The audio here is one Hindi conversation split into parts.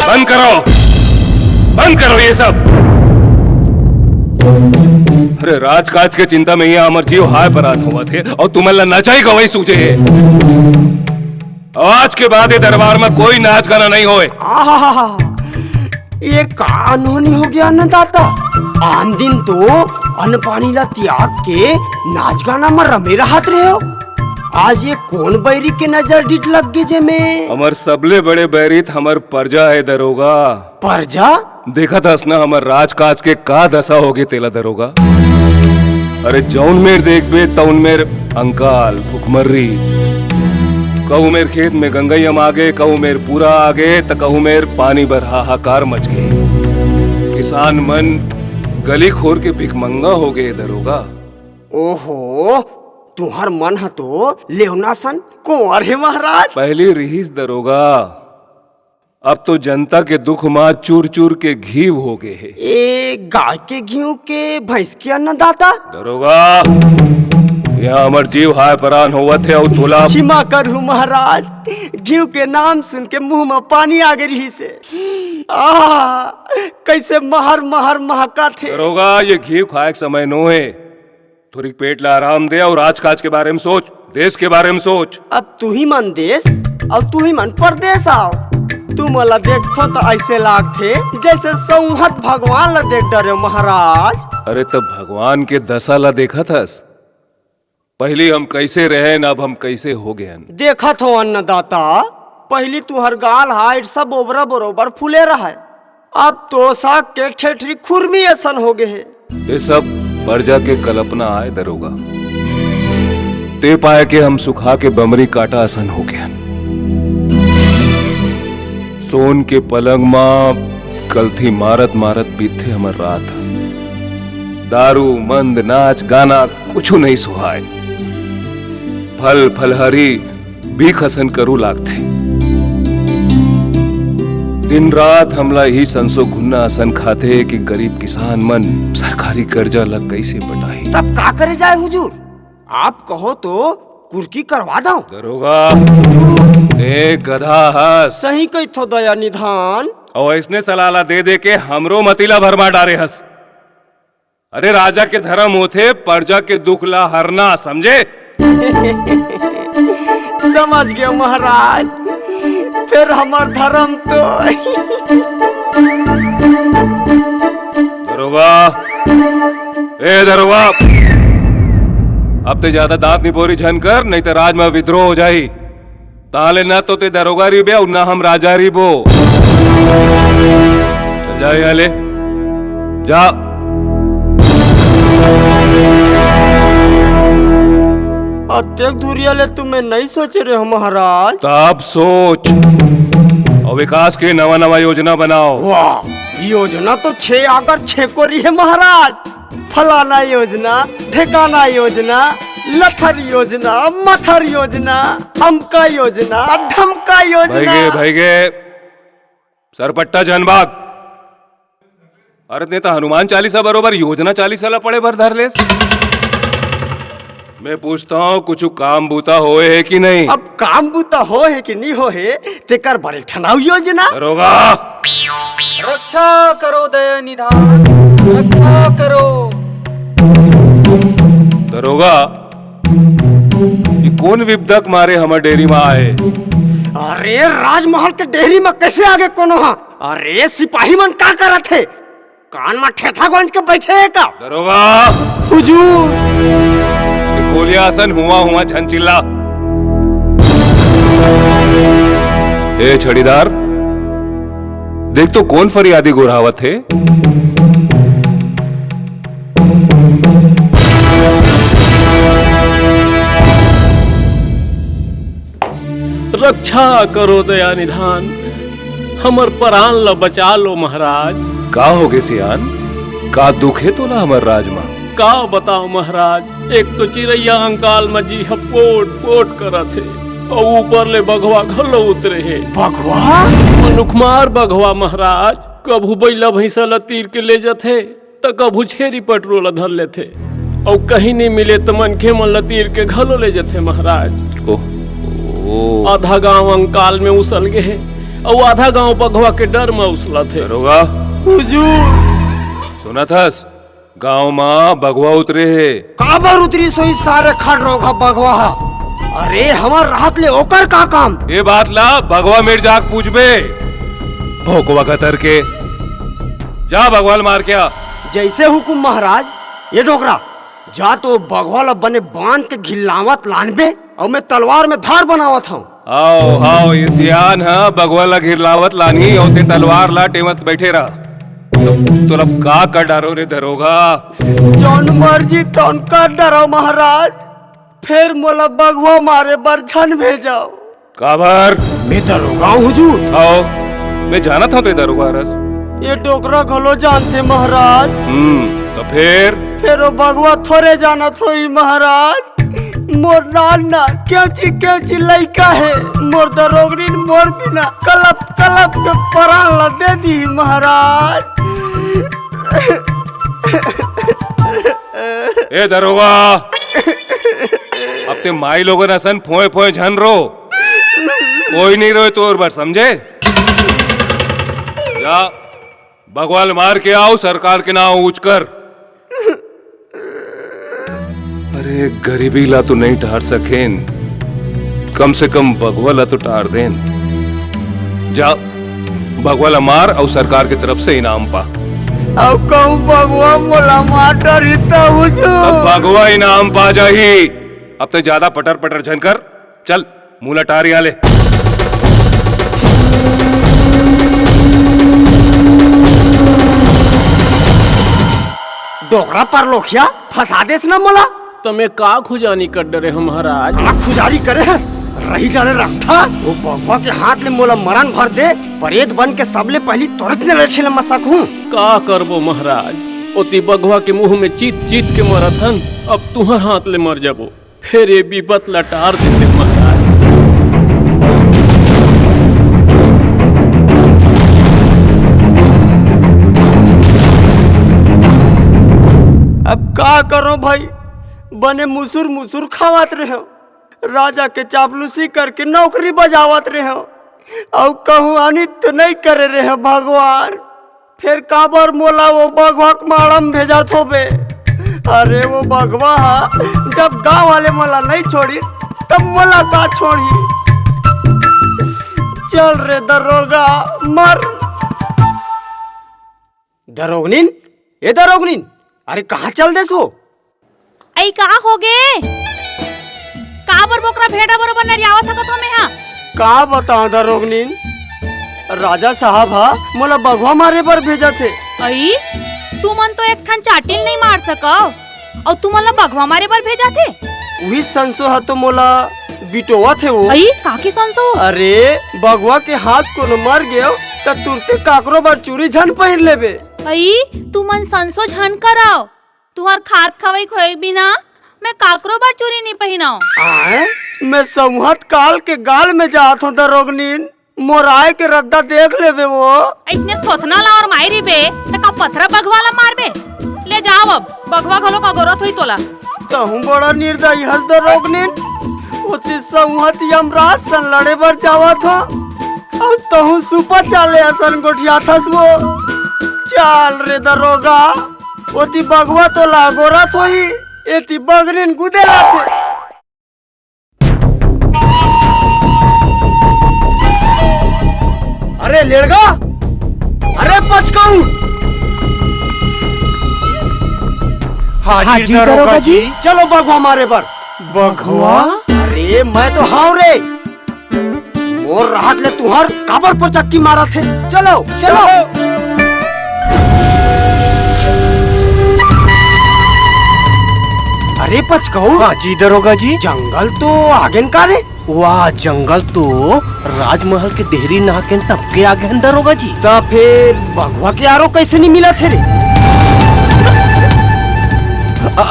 बंद करो, बंद करो ये सब। अरे राजकाज के चिंता में यहाँ अमर जीव हाय परान हुआ थे और तुम्हें नचाई गवाई सूझे। आज के बाद ये दरबार में कोई नाच गाना नहीं होए। ये कानूनी हो गया अन्नदाता। आन दिन तो अन्न पानी ला त्याग के नाच गाना में रमे रहत रहे हो। आज ये कौन बैरी के नजर डिट लग गए जे में? हमार सबले बड़े बैरित हमार प्रजा है दरोगा। प्रजा? देखा था ना हमार राजकाज के का दशा होगी तेला दरोगा। अरे जौन मेर देख बे तौन मेर अंकाल भुखमर्री, कहू मेर खेत में गंगैयम आगे, कहू मेर पूरा आगे, तो कहू मेर पानी भर हाहाकार मच गए। किसान मन गली खोर के भिखमंगा हो गए दरोगा। ओहो, तुहर मन है तो लेवना सन कुंवर है महाराज। पहली रहीस दरोगा, अब तो जनता के दुख मां चूर चूर के घी हो गए है। ए गाय के घी के भैंस के अन्नदाता। दरोगा यहाँ अमर जीव हाय परान हुआ थे और तोला क्षमा करू महाराज, घी के नाम सुन के मुंह में पानी आ गई से। कैसे महर महर महका थे। दरोगा ये घी खाए के समय नो है, थोड़ी पेट ला आराम दे और राजकाज के बारे में सोच, देश के बारे में सोच। अब तू ही मन देश और तू ही मन परदेश आओ। तू मला देखो तो ऐसे लागथे जैसे संहत भगवान ला देख डरे महाराज। अरे तब भगवान के दशा ला देखा थस, पहली हम कैसे रहे न अब हम कैसे हो गए। देखा थो अन्नदाता, पहली तू हर गाल हाइट सब ओबरा बरोबर फूले रहा है, अब तो साग के ठेठरी खुरमी ऐसन हो गए है। ये सब प्रजा के कल्पना आए दरोगा, ते पाए के हम सुखा के बमरी काटा आसन हो गया। सोन के पलंग मां कलथी मारत मारत बीते हमर रात। दारू मंद नाच गाना कुछ नहीं सुहाए, फल फलहरी भी खसन करू लागते। दिन रात हमला ही संसो घुन्ना आसन खाते कि गरीब किसान मन सरकारी कर्जा लग कैसे पटाई। तब का करे जाए हुजूर, आप कहो तो कुर्की करवा दो। दरोगा ए गधा हस, सही कही थो दया निधान। और इसने सलाला दे दे के हमरो मतीला भरमा डारे हस। अरे राजा के धर्म होते प्रजा के दुख ला हरना, समझे? समझ गए महाराज, फिर हमार धर्म तो। दरोगा ए दरोगा, अब ते ज्यादा दांत नहीं बोरी झन कर, नहीं तो राज में विद्रोह हो जाई। ताले ना तो ते दरोगा री बे और ना हम राजा री बो। चल जा यहाँ ले जा। अत्यक दूरिया ले तुम्हें नहीं सोच रहे हो महाराज। तब सोच और विकास के नवा नवा योजना बनाओ। वाह, योजना तो 6 आकर 6 को रही है महाराज। फलाना योजना, ठिकाना योजना, लथर योजना, मथर योजना, अमका योजना, ढमका योजना। भाईगे सरपट्टा जनबाग। अरे ने तो हनुमान चालीसा बरोबर योजना 40 साल पड़े भर धर ले। मैं पूछता हूँ कुछ काम बूता होए है कि नहीं? अब काम बूता हो है कि नहीं हो है तेकर बड़े ठनाव योजना। दरोगा रक्षा करो दया निधान, रक्षा करो। दरोगा ये कौन विपदक मारे हमारे डेरी में आए? अरे राजमहल के डेरी में कैसे आगे कोनो हा? अरे सिपाही मन का करत थे? कान में ठेठा गोंज के बैठे है का? दरोगा हुजूर कोलिया आसन हुआ झनचिल्ला। ए छड़ीदार, देख तो कौन फरियादी गुरावत है? रक्षा करो दया निधान, हमर प्राण ला बचा लो महाराज। का हो गे सियान, का दुख है तोला हमर राज में? का बताओ महाराज, एक तो चिड़ैया अंकाल में जी पोट पोट करत है और ऊपर ले बघवा घलो उतरे है। भगवा मनुखमार बघवा महाराज, कभू बैला भैंसा ला तीर के ले जाते तो कभू छेरी पटरोला धर लेते और कहीं नहीं मिले तो मनखे मन ला तीर के घलो ले जाते महाराज। आधा गांव अंकाल में उसल गए है और आधा गांव बघवा के डर में उसला थे। दरोगा हुजूर सुना थस गांव में बगवा उतरे है। काबर उतरी सोई सारे खड़ रोगा बगवा। अरे हमार रात ले ओकर का काम। ये बात ला भगवा मेर जाग पूछबे भोकवा कतर के जा भगवान मार के आ। जैसे हुकुम महाराज। ये डोकरा जा तो बगवाला बने बांध के घिल्लावत लानबे और मैं तलवार में धार बनावत हूँ। आओ आओ ये सियान है भगवा ला घिरलावत लानी और ते तलवार ला टेमत बैठे रहा। तो अब का कर डारो रे दरोगा। जौन मर्जी तौन कर डरो महाराज। फिर मोला बगवा मारे बर झन भेजाओ। काबर मैं दरोगा हूँ हुजूर। आओ मैं जाना था ते दरोगा रस। ये डोकरा घलो जानते महाराज। तो फिर वो बगवा थोड़े जाना थोई महाराज। मोर नाना क्यों ची लइका है। मोर दरोगरी मोर बिना कलप कलप के परान ला दे दी महाराज। ए दरोगा अब ते माई लोगन असन फोए फोए झन रो कोई नहीं रोए तो और बार समझे। जा भगवान मार के आओ सरकार के नाम ऊंच कर। अरे गरीबी ला तो नहीं टार सकेन कम से कम भगवा ला तो टार देन। जा भगवाला मार और सरकार की तरफ से इनाम पा। अब कहूँ बगवा मोला माटर हिता अब हुजूर। भगवा इनाम पा जाही। अब तो ज्यादा पटर पटर झन कर चल मुंह लटार यहाँ ले। डोकरा पर लोखिया फंसा देस ना मोला। तमे का खुजानी कर डरे हम महाराज। का खुजारी करे है रही जाने रखता। वो बगवा के हाथ ले मोला मरण भर दे परेत बन के सबले पहली तोरच ने रहे छे मसक हूँ। का करबो महाराज ओती बघवा के मुंह में चीत चीत के मरथन। अब तुहर हाथ ले मर जाबो फिर ये विपत लटार देते महाराज। अब का करो भाई। बने मुसुर मुसुर खावत रहे हो। राजा के चापलूसी करके नौकरी बजावत रहे हो। और कहूँ अनित तो नहीं करे रहे भगवान। फिर काबर मोला वो बगवा माड़म भेजा थोबे। अरे वो बगवा जब गांव वाले मोला नहीं छोड़ी तब मोला का छोड़ी। चल रे दरोगा मर। दरोगनीन ये दरोगनीन अरे कहाँ चल देस वो। ऐ का हो गे काबर बोकरा भेड़ा बरोबर नरियावत हकत हमें यहाँ। का बताऊं दरोगनीन राजा साहब हा मोला बगवा मारे पर भेजा थे। ऐ तू मन तो एक ठन चाटिल नहीं मार सको और तू मन बगवा मारे पर भेजा थे। वही संसो हा तो मोला बिटोवा थे वो। ऐ काकी संसो। अरे बगवा के हाथ को मर गयो त तुरते काकरो बार चूड़ी झन पहन लेबे। ऐ तू मन संसो झन कराओ तुहार खात खवाई खोए बिना मैं काकरो बार चूड़ी नहीं पहनाओ। आए मैं समूहत काल के गाल में जात हूँ दरोगनीन मोराए के रद्दा देख लेबे वो। ऐसने थोथना ला और मायरी बे त का पथरा बगवाला मारबे। ले जाओ अब बगवा घलो का गोरत होई तोला। तहु बड़ा निर्दयी हस दरोगनीन। उसी समूहत यमराज सन लड़े बर जावत हो और तहु सुपा चाले असन गोठिया थस वो। चाल रे दरोगा ओती बगवा तो लागोरत होई एती बगरीन गुदेला थे। अरे लेड़गा अरे पचकाऊ। हाजी दरोगा जी चलो बगवा मारे पर। बगवा अरे मैं तो हाउ रे मोर राहत ले तुहर काबर पर चक्की मारा थे। चलो चलो अरे पचकाऊ। जी दरोगा जी। जंगल तो आगेन का रे। वाह जंगल तो राजमहल के देहरी नाकेन तब के आगे हैं दरोगा जी। तो फिर बगवा के आरो कैसे नहीं मिला थे रे।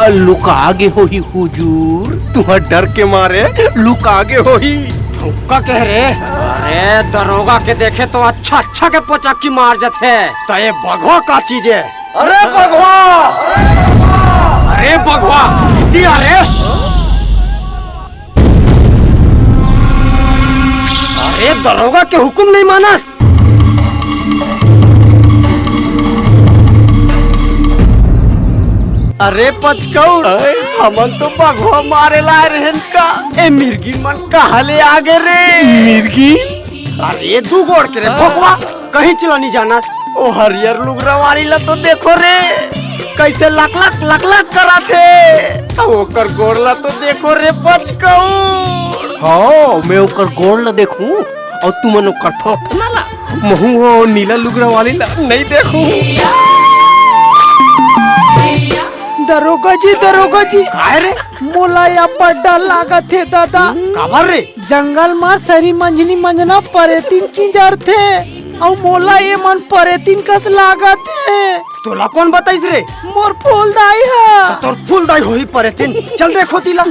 लुकागे हो ही हुजूर तुम्हार डर के मारे लुकागे हो ही। का कह रे। अरे दरोगा के देखे तो अच्छा अच्छा के पचक्की मार जाते। तो ये बगवा का चीज है। अरे बगवा अरे बगवा दिया रे। अरे दरोगा के हुक्म नहीं मानस। अरे पचकौर हमन तो बघवा मारे लाए रहन का ए मिर्गी मन कहा ले आगे रे मिर्गी अरे तू गोड़ के रे भगवा कहीं चलो नहीं जाना ओ हरियर लुगरा वाली ला तो देखो रे कैसे लक लक करा थे ओकर गोड़ ला तो देखो रे पचकौर हाँ मैं ओकर गोड़ ला देखूं और तू मन ओकर थोथ ना ला महू हो नीला लुगरा वाली ला नहीं देखूं। दरोगा जी काय रे मोला या बड्डा लागत थे दादा काबर रे जंगल में सरी मंजनी मंजना परेतीन की जर थे और मोला ये मन परेतीन कस लागत है तोला कौन बताइस रे मोर फूल दाई है तोर फूल दाई होई परेतीन चल देखो तिला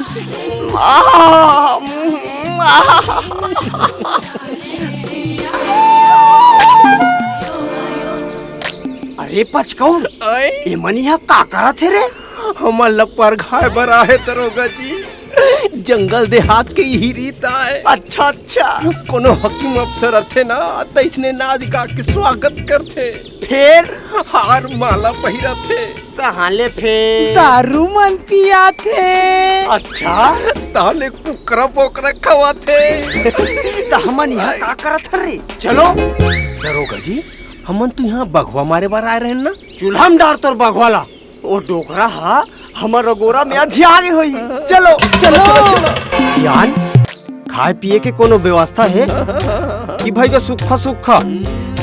अरे पचकौर ए मनिया का करा थे रे हमार लपर घाय बरा है दरोगा जी जंगल देहात के ही रीत है। अच्छा कोनो हकीम अफसर थे ना तैसने नाच गा के स्वागत करते फिर हार माला पहिरा थे कहाँ ले फिर दारू मन पिया थे अच्छा ताले कुकरा पोकरा खवा थे तो हमन यहाँ का करत हन रे चलो दरोगा जी हमन तो यहाँ बघवा मारे बार आए रहे ना चूल्हा में डार तोर बघवाला ओ डोकरा हा हमर गोरा में ध्यान होई चलो ध्यान खाए पिए के कोनो व्यवस्था है कि भाई जो सुखा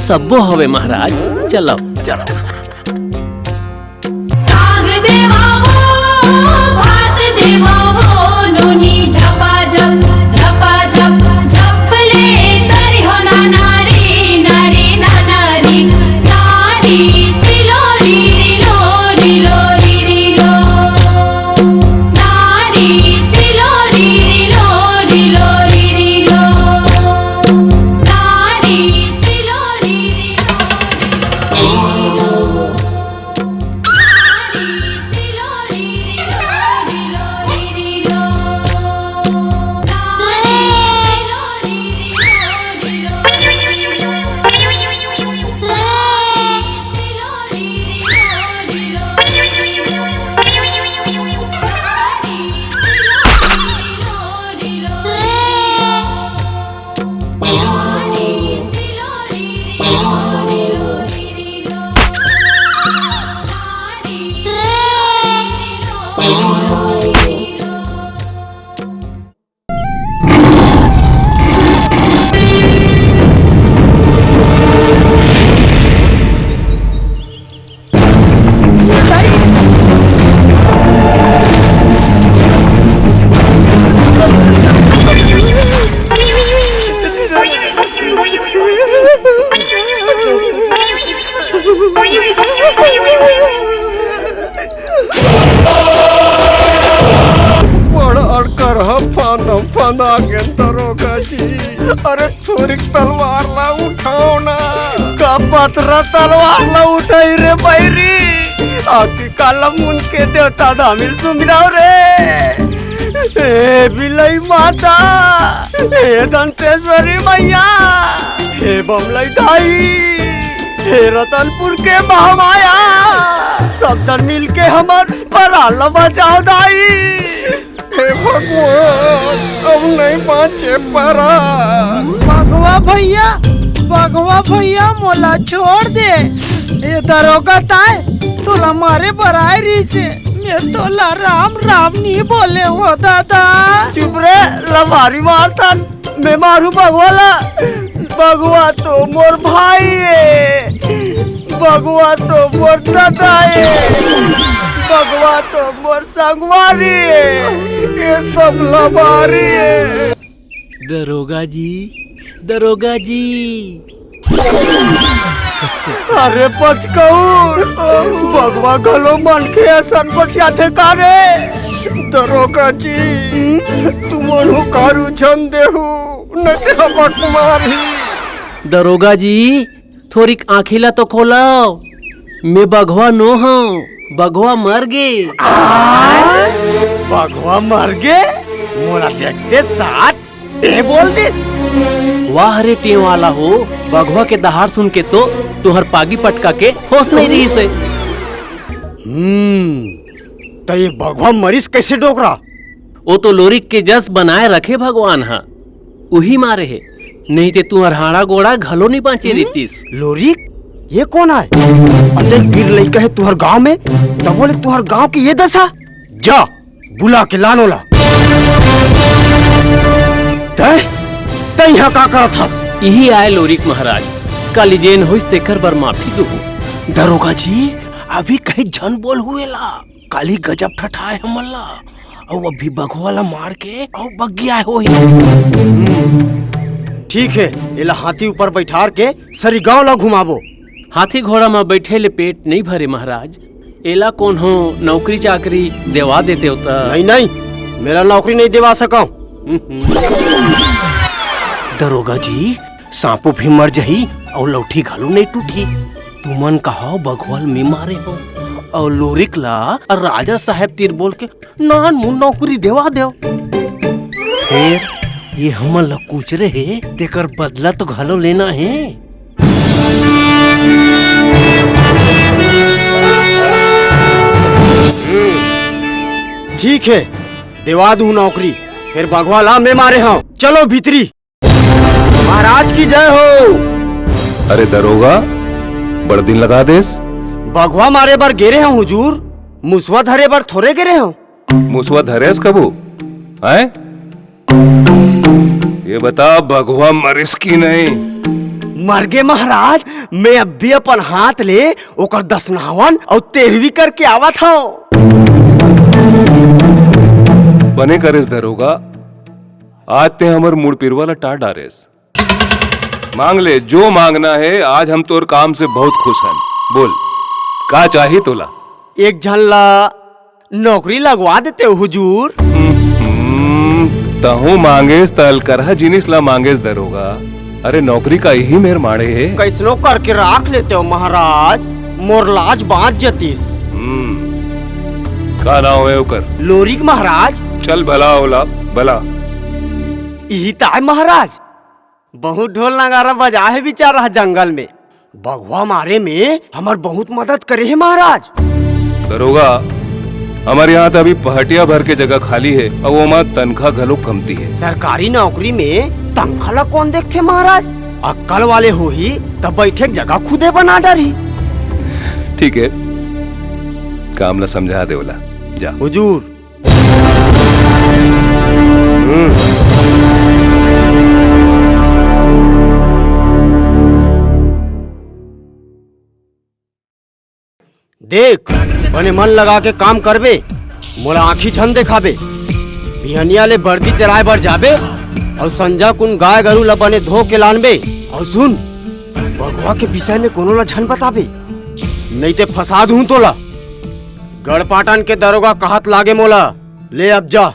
सबो हवे महाराज चलो साग देवा हो भात देवा हो नोनी झपा झप झपले तरी हो ना नारी सारी सिलोरी लोरी लोरी लो नारी सिलोरी लोरी लोरी लो नारी सिलोरी लोरी लो फना के दरोगा जी अरे थोड़ी तलवार ला उठाओ ना का पथरा तलवार ला उठाई रे बैरी आकी काला मुन के देवता धामिल सुमिराव रे हे बिलई माता हे दंतेश्वरी मैया हे बमलई दाई हे रतनपुर के महामाया सब जन मिल के हमर पराला बचाओ दाई हे भगवान अब नहीं बाँचे परा भगवा भैया मोला छोड़ दे ये दरोगा ताए तोला मारे बराए रही से मैं तोला राम नहीं बोले हो दादा चुप रे लमारी मारता मैं मारू भगवाला भगवा तो मोर भाई है भगवा तो मोर दादा है भगवा तो मोर संगवारी है ये सब लमारी है दरोगा जी अरे पचकौर भगवा गलो मन के असन बचिया थे कारे दरोगा जी तुम कारू छन देहू न बट मारी दरोगा जी थोड़ी आँखिला तो खोलाओ मैं बघवा नो हूँ बघवा मर गे भगवा मर गे मोला देखते साथ ते बोल दे वाह रे टे वाला हो बघवा के दहाड़ सुन के तो तुहर पागी पटका के होश नहीं रही से तो ये भगवान मरीज कैसे डोकरा? वो तो लोरिक के जस बनाए रखे भगवान हा, वही मारे है, नहीं ते तू हाड़ा गोड़ा घलो नहीं बाँचे रीतिस। लोरिक ये कौन है? अतेक वीर लइका है तुहर गांव में, तब बोले तुहर गांव की ये दशा। जा बुला के लानोला। तय यहाँ का करत हस? यही आए लोरिक महाराज, कल जेन होइस तेकर बर माफी दो। दरोगा जी अभी कहीं झन बोल हुएला, काली गजब ठठाए हमला, और अभी बघवाला मार के और बग गया हो ही। ठीक है, एला हाथी ऊपर बैठार के सरी गांव ला घुमाबो। हाथी घोड़ा में बैठे ले पेट नहीं भरे महाराज, एला कौन हो नौकरी चाकरी देवा देते होता। नहीं नहीं, मेरा नौकरी नहीं देवा सका। दरोगा जी सांपो भी मर जाही और लौठी घालू नहीं टूटी। तुमन कहो बघवाल में मारे हो और लोरिक ला राजा साहब तीर बोल के नान मुन नौकरी देवा दो। फिर ये हमन ला कुछ रहे तेकर बदला तो घालो लेना है। ठीक है, देवा दूं नौकरी, फिर बघवाला में मारे हो। चलो भीतरी। महाराज की जय हो। अरे दरोगा, बड़ दिन लगा देस। बघवा मारे बार गिरे हैं हुजूर, मुसवा धरे बार थोड़े गिरे हो। मुसवा धरेस कबू हैं? ये बता, भगवा मरिस की नहीं? मर गए महाराज, मैं अब भी अपन हाथ ले ओकर दसनावन और 13वीं करके आवा था। बने करेस दरोगा, आज ते हमर मुड़ पिरवाला टाट डारेस। मांग ले जो मांगना है, आज हम तोर काम से बहुत खुश हैं। बोल का चाहिए तोला? एक झल्ला नौकरी लगवा देते हो हुजूर। तहु मांगेस तल करहा जिनिस ला मांगेस दरोगा। अरे नौकरी का यही मेर माड़े है। कैसनो करके राख लेते हो महाराज, मोर लाज बाँच जतीस। का नाम है ओकर? लोरिक महाराज। चल भला ओला भला। यही ताय महाराज, बहुत ढोल नगारा बजा है बेचारा जंगल में, बघवा मारे में हमार बहुत मदद करे है महाराज। दरोगा, हमारे यहाँ तो अभी पहटिया भर के जगह खाली है और वो माँ तनख्वाह घलो कमती है। सरकारी नौकरी में तनख्वाह ला कौन देखते महाराज? अक्कल वाले हो ही तब बैठे जगह खुदे बना डरी। ठीक है, काम ला समझा दे बोला जा। हुजूर देख, बने मन लगा के काम करबे, मोला आँखी झन देखाबे। बिहनिया ले बर्दी चराए बर जाबे और संजा कुन गाय गरू ला बने धो के लानबे। और सुन, बघवा के विषय में कोनो ला झन बताबे, नहीं ते फसाद हूँ तोला। गढ़पाटन के दरोगा कहत लागे मोला। ले अब जा।